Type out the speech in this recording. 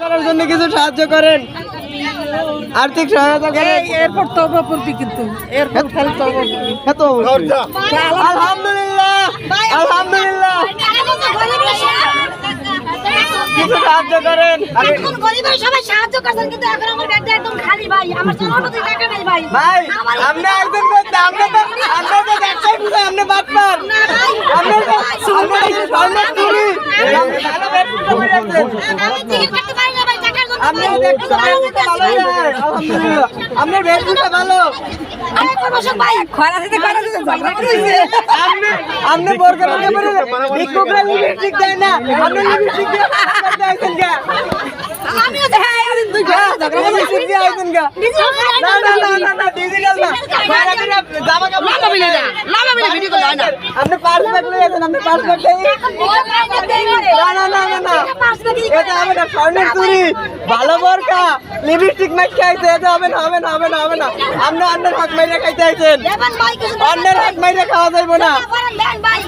করার জন্য কিছু সাহায্য করেন, আর্থিক সহায়তা করেন। এরপর তওবা করবি কিন্তু এরপর খালি তওবা করবি। হ্যাঁ তো অবশ্যই। আলহামদুলিল্লাহ আলহামদুলিল্লাহ, কিছু সাহায্য করেন। এখন গরিবের সবাই সাহায্য করছেন কিন্তু এখন আমার ব্যাগটা একদম খালি ভাই, আমার জন্য তো টাকা নেই ভাই। ভাই আপনি একজন করতে আপনি তো দেখছেন না, আপনি বাটপার, আপনি স্বর্ণ চুরি, আমি টিকিট কাটতে পারি না ভাই টাকার জন্য। আপনি দেখতে ভালো, আলহামদুলিল্লাহ আপনার বেশটা ভালো। আমি প্রমোশন ভাই খরা দিতে ঝগড়া করেছে। আপনি বরকার হতে পারে ভিক্ষুকরা লিপস্টিক দেয় না, আপনি লিপস্টিক দিয়ে করতে আইছেন কে? আমিও তো হ্যাঁ আমি দুই ঝগড়া লিপস্টিক দিয়ে আইছেন কে? না না না না না ডিজিটাল না, সারাদিন জামা কাপড় লাভা মিলে ভিডিও করা হয় না। আপনি পাঁচ ব্যাগ লয়ে আছেন, আপনি পাঁচ ব্যাগ দেই না না না না না, এটা হবে না, স্বর্ণের চুরি, ভালো বরকা লিপস্টিক মাইকে আইছে, এটা হবে না হবে না হবে না হবে না। আপনি অন্যের হাত মাইরে খাইতে আইছেন, দেবেন ভাই কিছু অন্যের হাত মাইরে খাওয়া যাইব না। দেন ভাই